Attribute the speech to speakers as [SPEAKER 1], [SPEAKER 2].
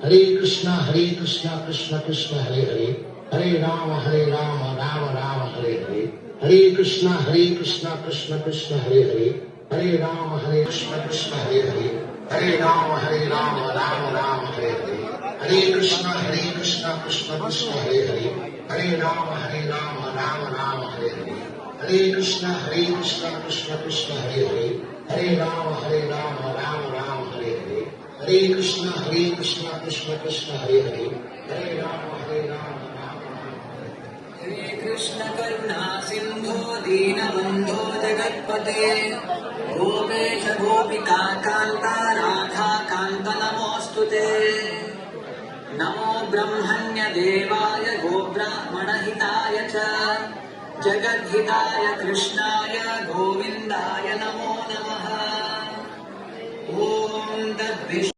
[SPEAKER 1] हरे कृष्णा कृष्ण कृष्ण हरे हरे, हरे राम राम राम हरे हरे, हरे कृष्णा कृष्ण कृष्ण हरे हरे, हरे राम कृष्ण हरे हरे, हरे राम राम राम हरे हरे, हरे कृष्णा कृष्ण कृष्ण हरे हरे, हरे राम राम राम हरे हरे, हरे कृष्णा कृष्ण कृष्ण हरे हरे, हरे राम राम राम हरे हरे, हरे कृष्णा कृष्ण कृष्ण हरे हरे, हरे राम राम राम।
[SPEAKER 2] हरे कृष्ण करुणा सिंधु दीनबंधो जगत्पते, गोपेश गोपिका कांता राधा कांत नमोस्तुते। नमो ब्रह्मण्य देवाय गोब्राह्मणहिताय च जगद्हिताय कृष्णाय गोविन्दाय नमो नमः। ओम तद्विष्णु।